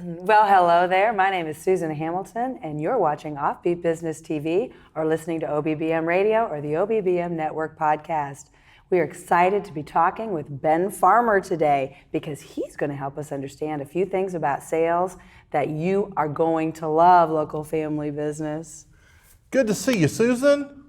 Well, hello there. My name is Susan Hamilton, and you're watching OffBeat Business TV or listening to OBBM Radio or the OBBM Network podcast. We are excited to be talking with Ben Farmer today because he's going to help us understand a few things about sales that you are going to love, local family business. Good to see you, Susan.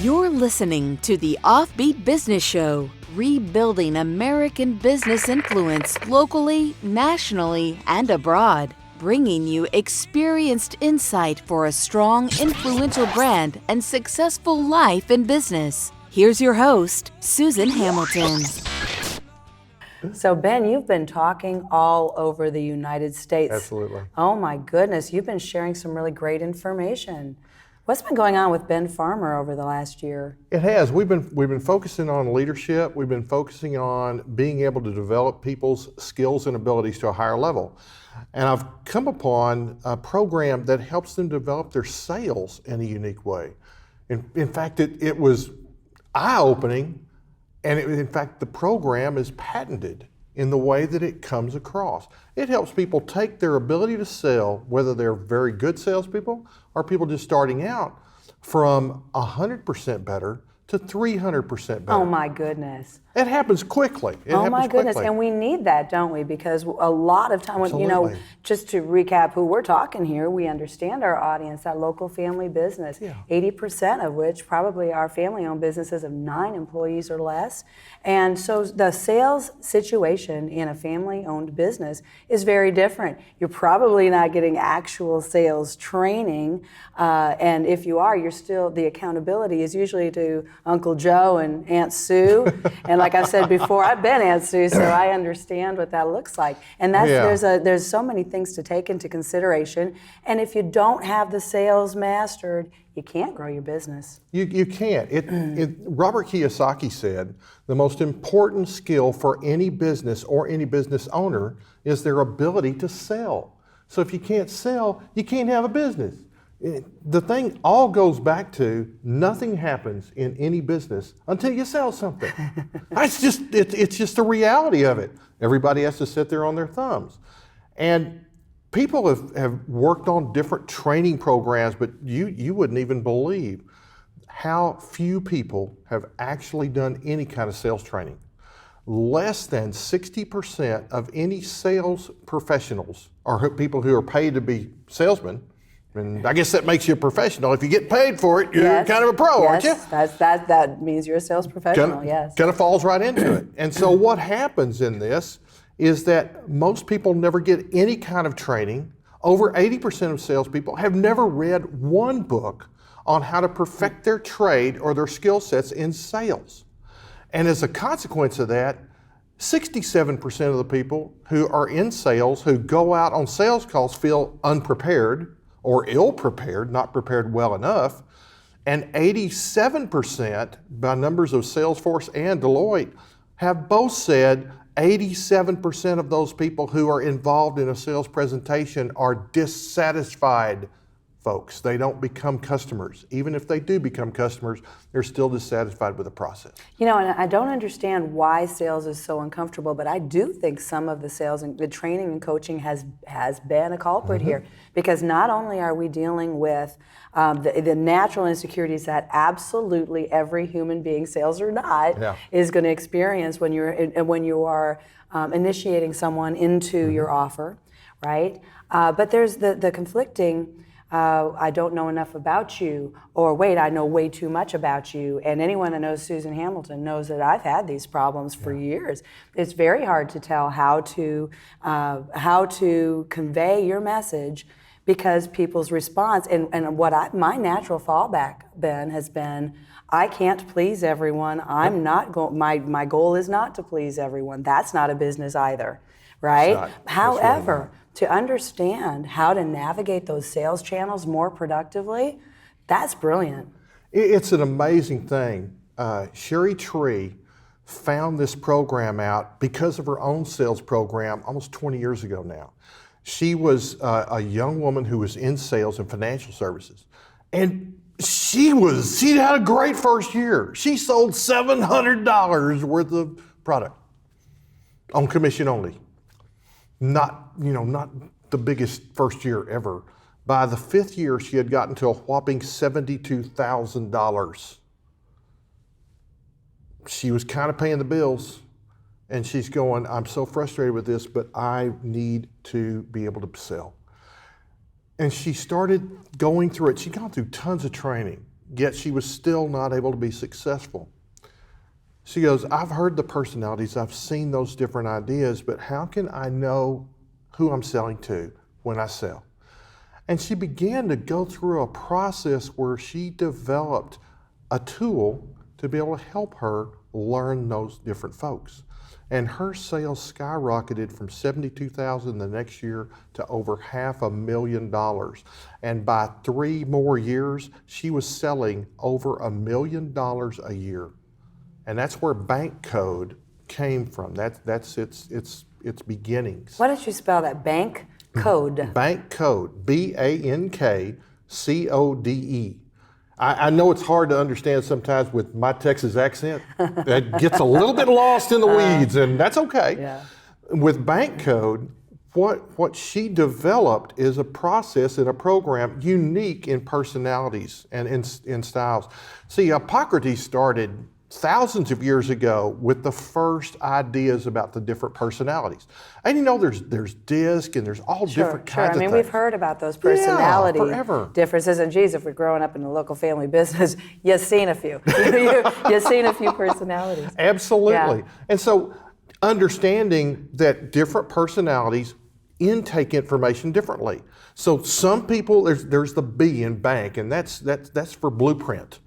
You're listening to the OffBeat Business Show, rebuilding American business influence locally, nationally, and abroad, bringing you experienced insight for a strong, influential brand and successful life in business. Here's your host, Susan Hamilton. So, Ben, you've been talking all over the United States. Absolutely. Oh, my goodness. You've been sharing some really great information. What's been going on with Ben Farmer over the last year? It has. We've been focusing on leadership. We've been focusing on being able to develop people's skills and abilities to a higher level. And I've come upon a program that helps them develop their sales in a unique way. In fact, it was eye-opening, and in fact, the program is patented in the way that it comes across. It helps people take their ability to sell, whether they're very good salespeople or people just starting out, from 100% better to 300% better. Oh my goodness. It happens quickly. Oh my goodness, and we need that, don't we? Because a lot of time, Absolutely. just to recap who we're talking here, we understand our audience, that local family business, 80% of which probably are family-owned businesses of 9 employees or less. And so the sales situation in a family-owned business is very different. You're probably not getting actual sales training, and if you are, you're still, the accountability is usually to Uncle Joe and Aunt Sue, and like I've said before, I've been Aunt Sue, so I understand what that looks like. And there's so many things to take into consideration. And if you don't have the sales mastered, you can't grow your business. You can't. Robert Kiyosaki said the most important skill for any business or any business owner is their ability to sell. So if you can't sell, you can't have a business. The thing all goes back to nothing happens in any business until you sell something. It's just the reality of it. Everybody has to sit there on their thumbs. And people have worked on different training programs, but you wouldn't even believe how few people have actually done any kind of sales training. Less than 60% of any sales professionals are people who are paid to be salesmen. And I guess that makes you a professional. If you get paid for it, you're kind of a pro, aren't you? That means you're a sales professional, yes. Kind of falls right into it. And so what happens in this is that most people never get any kind of training. Over 80% of salespeople have never read one book on how to perfect their trade or their skill sets in sales. And as a consequence of that, 67% of the people who are in sales, who go out on sales calls, feel unprepared or ill-prepared, not prepared well enough, and 87% by numbers of Salesforce and Deloitte have both said 87% of those people who are involved in a sales presentation are dissatisfied folks. They don't become customers. Even if they do become customers, they're still dissatisfied with the process. And I don't understand why sales is so uncomfortable, but I do think some of the sales and the training and coaching has been a culprit here, because not only are we dealing with the natural insecurities that absolutely every human being, sales or not, is going to experience when you are initiating someone into your offer, right? But there's the conflicting. I don't know enough about you, or wait, I know way too much about you. And anyone that knows Susan Hamilton knows that I've had these problems for years. It's very hard to tell how to convey your message, because people's response and my natural fallback, Ben, has been, I can't please everyone. I'm not my goal is not to please everyone. That's not a business either, right? However, to understand how to navigate those sales channels more productively, that's brilliant. It's an amazing thing. Sherry Tree found this program out because of her own sales program almost 20 years ago now. She was a young woman who was in sales and financial services. And she had a great first year. She sold $700 worth of product on commission only. Not the biggest first year ever. By the 5th year, she had gotten to a whopping $72,000. She was kind of paying the bills, and she's going, I'm so frustrated with this, but I need to be able to sell. And she started going through it. She'd gone through tons of training, yet she was still not able to be successful. She goes, I've heard the personalities, I've seen those different ideas, but how can I know who I'm selling to when I sell? And she began to go through a process where she developed a tool to be able to help her learn those different folks. And her sales skyrocketed from $72,000 the next year to over $500,000. And by 3 more years, she was selling over $1 million a year. And that's where bank code came from. That's its beginnings. Why don't you spell that? Bank code. Bank code, B.A.N.K, C-O-D-E. I know it's hard to understand sometimes with my Texas accent. That gets a little bit lost in the weeds, and that's okay. Yeah. With bank code, what she developed is a process and a program unique in personalities and in styles. See, Hippocrates started thousands of years ago with the first ideas about the different personalities. And there's DISC and there's all different kinds of things. We've heard about those personality forever. differences. And geez, if we're growing up in a local family business, you've seen a few. You've seen a few personalities. Absolutely. Yeah. And so understanding that different personalities intake information differently. So some people, there's the B in bank, and that's for blueprint.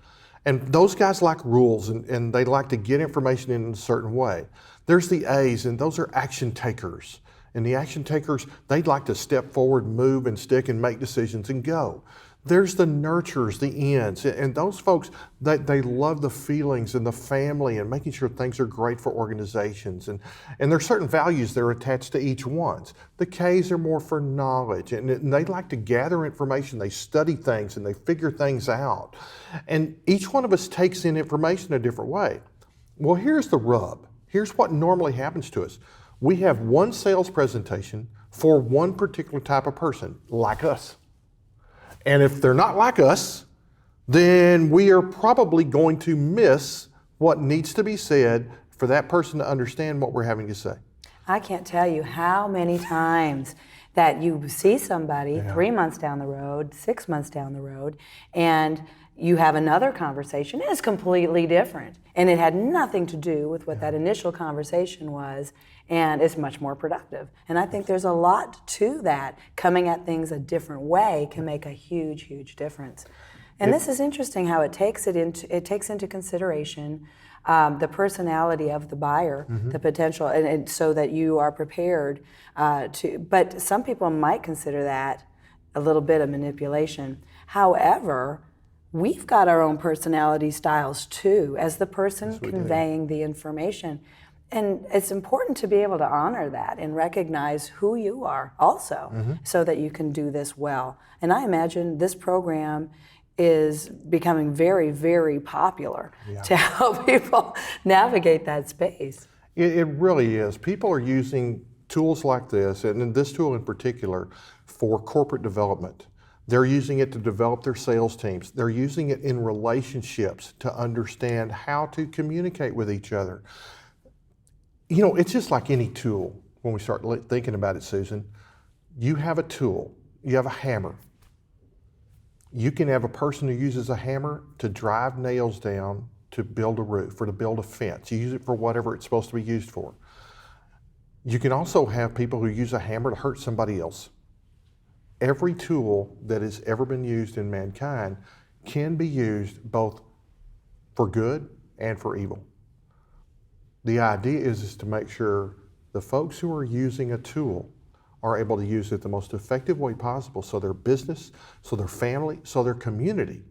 And those guys like rules, and they like to get information in a certain way. There's the A's, and those are action takers. And the action takers, they'd like to step forward, move and stick and make decisions and go. There's the nurturers, the N's, and those folks, they love the feelings and the family and making sure things are great for organizations. And there's certain values that are attached to each one. The K's are more for knowledge, and they like to gather information, they study things, and they figure things out. And each one of us takes in information a different way. Well, here's the rub. Here's what normally happens to us. We have one sales presentation for one particular type of person, like us. And if they're not like us, then we are probably going to miss what needs to be said for that person to understand what we're having to say. I can't tell you how many times that you see somebody 3 months down the road, 6 months down the road, and you have another conversation. It's completely different. And it had nothing to do with what that initial conversation was, and it's much more productive. And I think there's a lot to that. Coming at things a different way can make a huge, huge difference. And this is interesting how it takes into consideration the personality of the buyer, the potential, and so that you are prepared but some people might consider that a little bit of manipulation. However, we've got our own personality styles too, as the person conveying the information. And it's important to be able to honor that and recognize who you are also, so that you can do this well. And I imagine this program is becoming very, very popular to help people navigate that space. It really is. People are using tools like this, and this tool in particular, for corporate development. They're using it to develop their sales teams. They're using it in relationships to understand how to communicate with each other. It's just like any tool when we start thinking about it, Susan. You have a tool, you have a hammer. You can have a person who uses a hammer to drive nails down to build a roof or to build a fence. You use it for whatever it's supposed to be used for. You can also have people who use a hammer to hurt somebody else. Every tool that has ever been used in mankind can be used both for good and for evil. The idea is to make sure the folks who are using a tool are able to use it the most effective way possible, so their business, so their family, so their community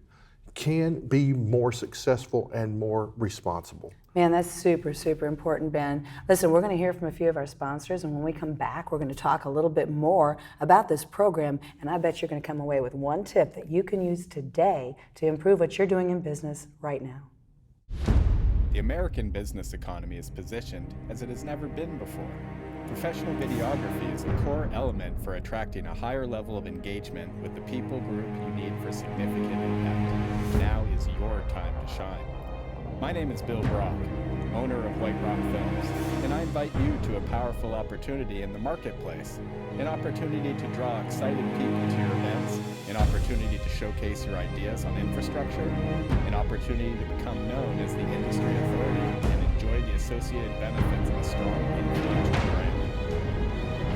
can be more successful and more responsible. Man, that's super, super important, Ben. Listen, we're going to hear from a few of our sponsors, and when we come back, we're going to talk a little bit more about this program, and I bet you're going to come away with one tip that you can use today to improve what you're doing in business right now. The American business economy is positioned as it has never been before. Professional videography is a core element for attracting a higher level of engagement with the people group you need for significant impact. Now is your time to shine. My name is Bill Brock, owner of White Rock Films, and I invite you to a powerful opportunity in the marketplace. An opportunity to draw excited people to your events, an opportunity to showcase your ideas on infrastructure, an opportunity to become known as the industry authority and enjoy the associated benefits of a strong, influential brand.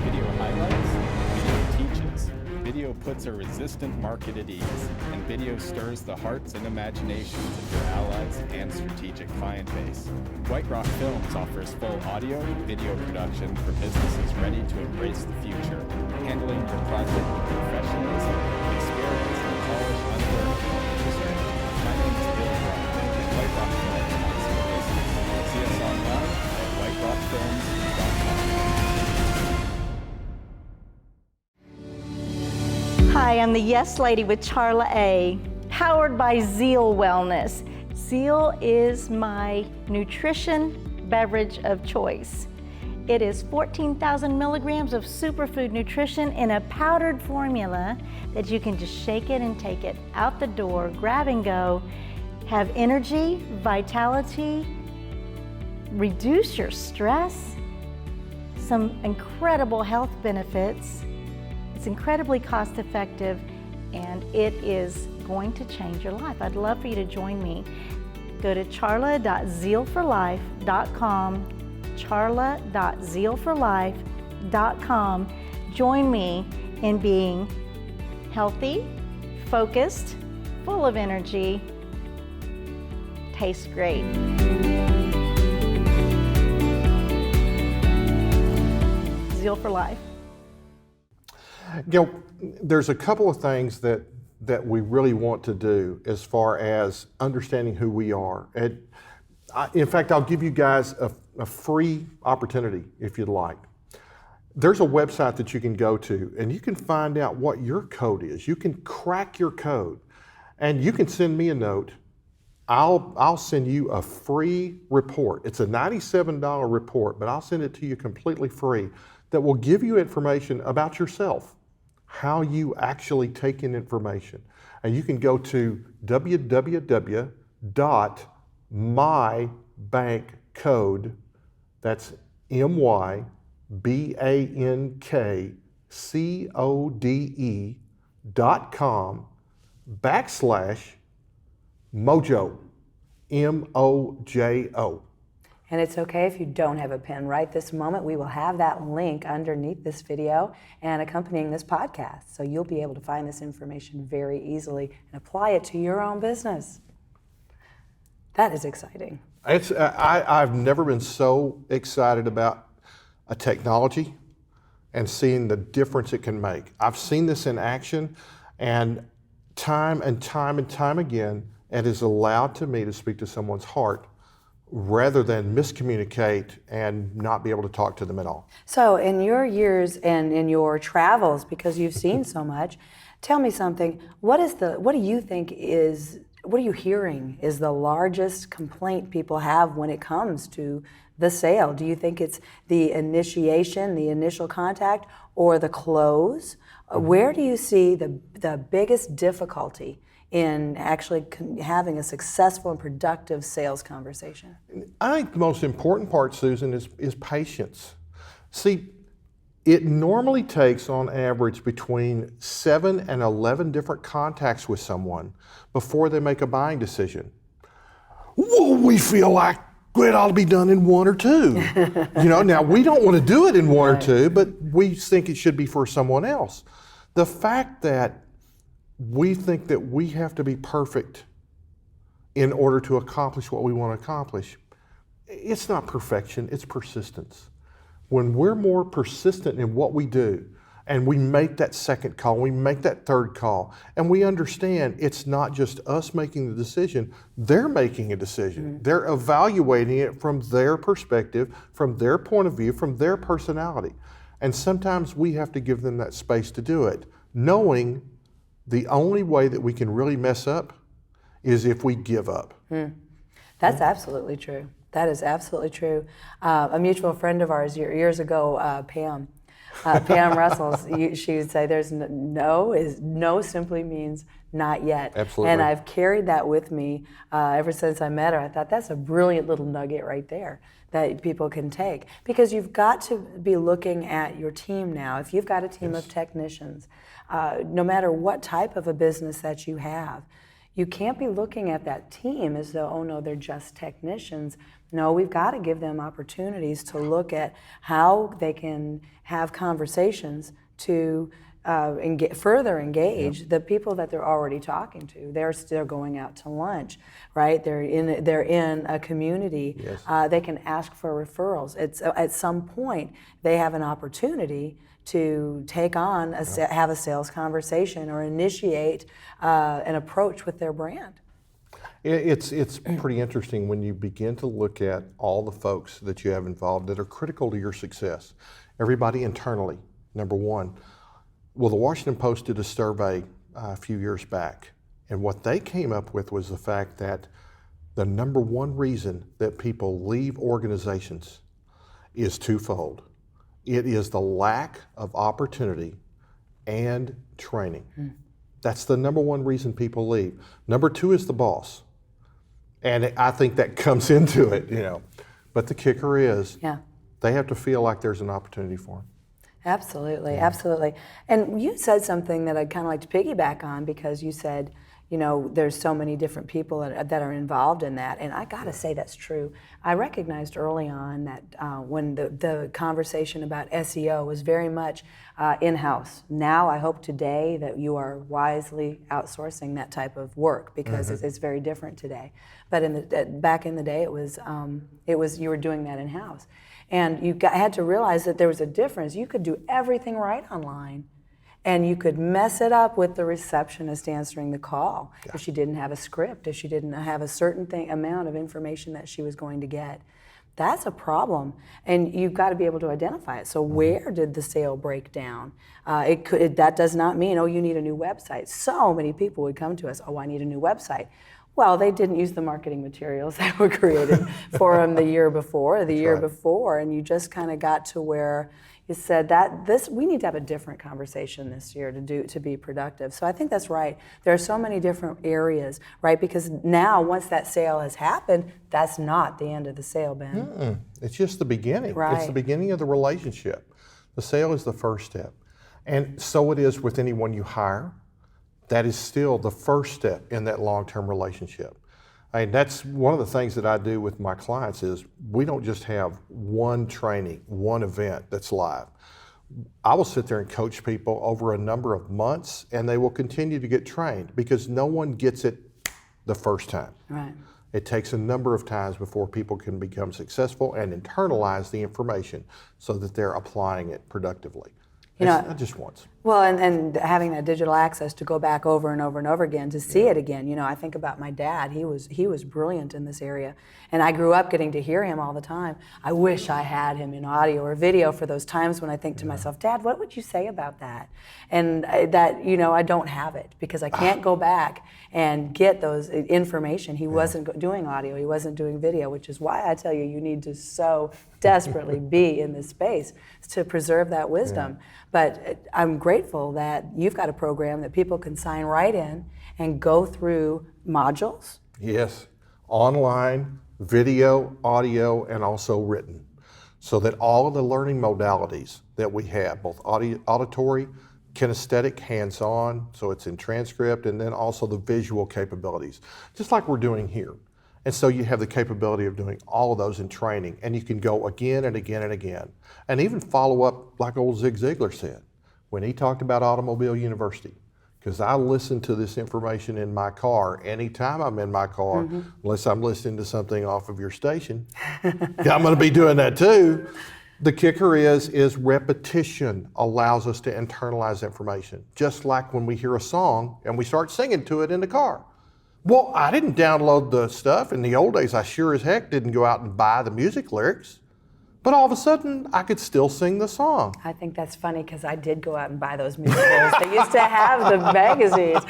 Video highlights, video teaches. Video puts a resistant market at ease, and video stirs the hearts and imaginations of your allies and strategic client base. White Rock Films offers full audio, video production for businesses ready to embrace the future, handling your project with professionalism, experience, and polished unlearned. My name is Bill Brock, and White Rock Films wants your business. See us online at whiterockfilms.com. Hi, I'm the Yes Lady with Charla A, powered by Zeal Wellness. Zeal is my nutrition beverage of choice. It is 14,000 milligrams of superfood nutrition in a powdered formula that you can just shake it and take it out the door, grab and go, have energy, vitality, reduce your stress, some incredible health benefits. It's incredibly cost effective, and it is going to change your life. I'd love for you to join me. Go to charla.zealforlife.com, charla.zealforlife.com. Join me in being healthy, focused, full of energy, tastes great. Zeal for Life. Gail, there's a couple of things that we really want to do as far as understanding who we are. In fact, I'll give you guys a free opportunity if you'd like. There's a website that you can go to, and you can find out what your code is. You can crack your code, and you can send me a note. I'll send you a free report. It's a $97 report, but I'll send it to you completely free that will give you information about yourself, how you actually take in information. And you can go to www.mybankcode, that's MYBANKCODE.com/mojo, MOJO. And it's okay if you don't have a pen right this moment. We will have that link underneath this video and accompanying this podcast. So you'll be able to find this information very easily and apply it to your own business. That is exciting. I've never been so excited about a technology and seeing the difference it can make. I've seen this in action, and time again, it is allowed to me to speak to someone's heart rather than miscommunicate and not be able to talk to them at all. So in your years and in your travels, because you've seen so much, tell me something. What do you think is, what are you hearing is the largest complaint people have when it comes to the sale? Do you think it's the initiation, the initial contact, or the close? Where do you see the biggest difficulty in actually having a successful and productive sales conversation? I think the most important part, Susan, is patience. See, it normally takes on average between 7 and 11 different contacts with someone before they make a buying decision. Well, we feel like it ought to be done in 1 or 2. Now we don't want to do it in 1 or 2, but we think it should be for someone else. The fact that we think that we have to be perfect in order to accomplish what we want to accomplish, it's not perfection, it's persistence. When we're more persistent in what we do, And we make that second call, we make that third call, and we understand it's not just us making the decision, they're making a decision. They're evaluating it from their perspective, from their point of view, from their personality. And sometimes we have to give them that space to do it, knowing the only way that we can really mess up is if we give up. That's absolutely true. That is absolutely true. A mutual friend of ours years ago, Pam Russell, she would say there's no simply means not yet. Absolutely. And I've carried that with me ever since I met her. I thought that's a brilliant little nugget right there that people can take, because you've got to be looking at your team now. If you've got a team of technicians, no matter what type of a business that you have, you can't be looking at that team as though, oh no, they're just technicians. No, we've got to give them opportunities to look at how they can have conversations to further engage the people that they're already talking to. They're still going out to lunch, right? They're in a community. Yes. They can ask for referrals. It's at some point they have an opportunity to take on have a sales conversation or initiate an approach with their brand. It's pretty interesting when you begin to look at all the folks that you have involved that are critical to your success. Everybody internally, number one. Well, the Washington Post did a survey a few years back, and what they came up with was the fact that the number one reason that people leave organizations is twofold. It is the lack of opportunity and training. That's the number one reason people leave. Number two is the boss. And I think that comes into it, But the kicker is they have to feel like there's an opportunity for them. Absolutely, absolutely. And you said something that I'd kind of like to piggyback on, because you said, there's so many different people that are involved in that, and I gotta say that's true. I recognized early on that when the conversation about SEO was very much in-house. Now I hope today that you are wisely outsourcing that type of work, because it's very different today. But back in the day, it was you were doing that in-house. And you had to realize that there was a difference. You could do everything right online, and you could mess it up with the receptionist answering the call if she didn't have a script, if she didn't have a certain amount of information that she was going to get. That's a problem, and you've got to be able to identify it. So where did the sale break down? That does not mean, oh, you need a new website. So many people would come to us, oh, I need a new website. Well, they didn't use the marketing materials that were created for them the year before, before, and you just kind of got to where you said we need to have a different conversation this year to be productive. So I think that's right. There are so many different areas, right? Because now, once that sale has happened, that's not the end of the sale, Ben. It's just the beginning. Right. It's the beginning of the relationship. The sale is the first step. And so it is with anyone you hire. That is still the first step in that long-term relationship. And that's one of the things that I do with my clients is we don't just have one training, one event that's live. I will sit there and coach people over a number of months, and they will continue to get trained, because no one gets it the first time. Right. It takes a number of times before people can become successful and internalize the information so that they're applying it productively. Not just once. Well, and having that digital access to go back over and over and over again to see it again. I think about my dad. He was brilliant in this area, and I grew up getting to hear him all the time. I wish I had him in audio or video for those times when I think to myself, Dad, what would you say about that? And that I don't have it, because I can't go back and get those information. He wasn't doing audio. He wasn't doing video, which is why I tell you, you need to so desperately be in this space to preserve that wisdom. But I'm grateful that you've got a program that people can sign right in and go through modules. Yes, online, video, audio, and also written. So that all of the learning modalities that we have, both auditory, kinesthetic, hands-on, so it's in transcript, and then also the visual capabilities, just like we're doing here. And so you have the capability of doing all of those in training, and you can go again and again and again. And even follow up like old Zig Ziglar said when he talked about Automobile University. Because I listen to this information in my car anytime I'm in my car, unless I'm listening to something off of your station. I'm going to be doing that too. The kicker is repetition allows us to internalize information. Just like when we hear a song and we start singing to it in the car. Well, I didn't download the stuff. In the old days, I sure as heck didn't go out and buy the music lyrics. But all of a sudden, I could still sing the song. I think that's funny because I did go out and buy those musicals. They used to have the magazines.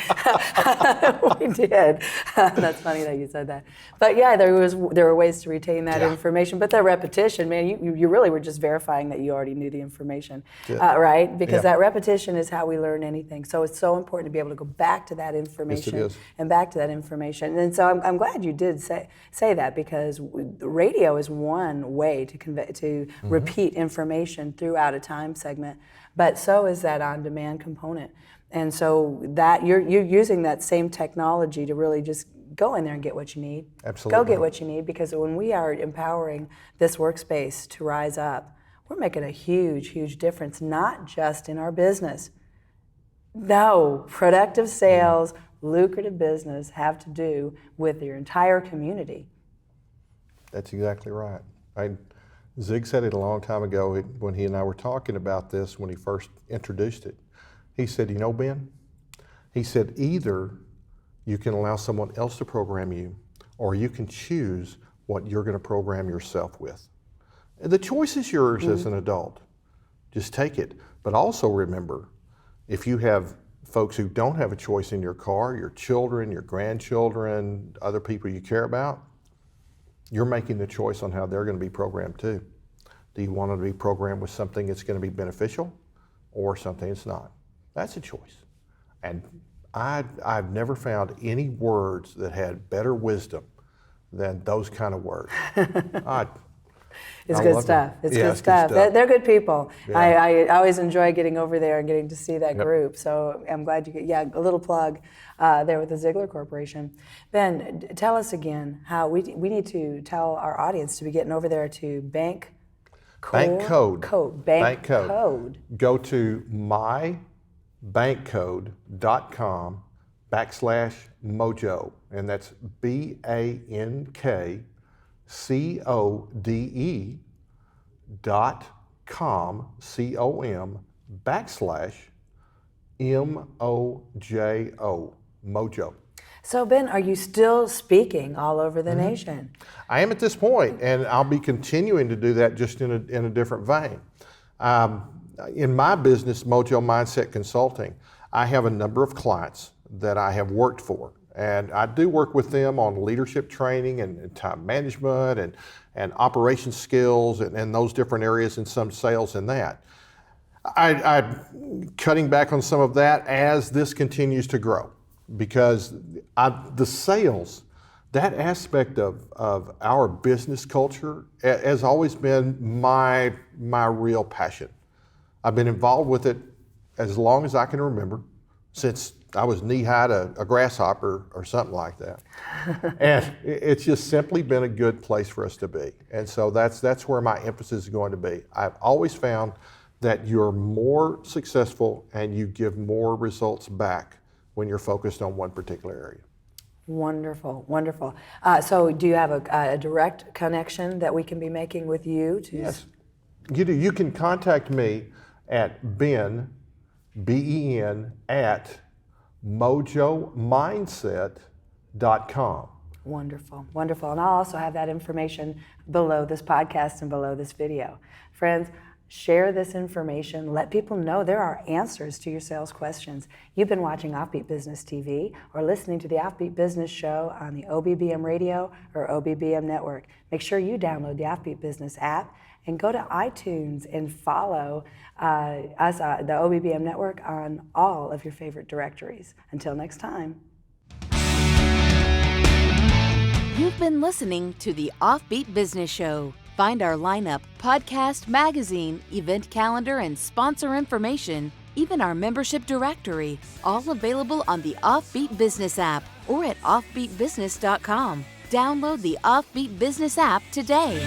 We did. That's funny that you said that. But yeah, there were ways to retain that information. But the repetition, man, you really were just verifying that you already knew the information, right? Because that repetition is how we learn anything. So it's so important to be able to go back to that information and back to that information. And so I'm glad you did say that, because radio is one way to convey to repeat information throughout a time segment, but so is that on-demand component. And so that you're using that same technology to really just go in there and get what you need. Absolutely. Go get what you need, because when we are empowering this workspace to rise up, we're making a huge, huge difference, not just in our business. No, productive sales, lucrative business have to do with your entire community. That's exactly right. Zig said it a long time ago when he and I were talking about this when he first introduced it. He said, you know, Ben, he said, either you can allow someone else to program you, or you can choose what you're going to program yourself with. And the choice is yours as an adult. Just take it. But also remember, if you have folks who don't have a choice in your car, your children, your grandchildren, other people you care about, you're making the choice on how they're going to be programmed too. Do you want them to be programmed with something that's going to be beneficial or something that's not? That's a choice. And I've never found any words that had better wisdom than those kind of words. It's good stuff. It's good stuff. They're good people. Yeah. I always enjoy getting over there and getting to see that group. So I'm glad you get, a little plug there with the Ziegler Corporation. Ben, tell us again how we need to tell our audience to be getting over there to Bank Code. Bank Code. Go to mybankcode.com/Mojo, and that's B.A.N.K. CODE.com, COM/MOJO, Mojo. So Ben, are you still speaking all over the nation? I am at this point, and I'll be continuing to do that, just in a different vein. In my business, Mojo Mindset Consulting, I have a number of clients that I have worked for. And I do work with them on leadership training and time management and operation skills and those different areas, and some sales in that. I'm cutting back on some of that as this continues to grow, because the sales, that aspect of our business culture has always been my real passion. I've been involved with it as long as I can remember, since I was knee-high to a grasshopper or something like that. And it's just simply been a good place for us to be. And so that's where my emphasis is going to be. I've always found that you're more successful and you give more results back when you're focused on one particular area. Wonderful, wonderful. So do you have a direct connection that we can be making with you? Yes, you do. You can contact me at Ben, B-E-N, at mojomindset.com. Wonderful, wonderful. And I'll also have that information below this podcast and below this video. Friends, share this information. Let people know there are answers to your sales questions. You've been watching OffBeat Business TV or listening to the OffBeat Business Show on the OBBM Radio or OBBM Network. Make sure you download the OffBeat Business app and go to iTunes and follow us, the OBBM Network, on all of your favorite directories. Until next time. You've been listening to the OffBeat Business Show. Find our lineup, podcast, magazine, event calendar, and sponsor information, even our membership directory, all available on the OffBeat Business app or at offbeatbusiness.com. Download the OffBeat Business app today.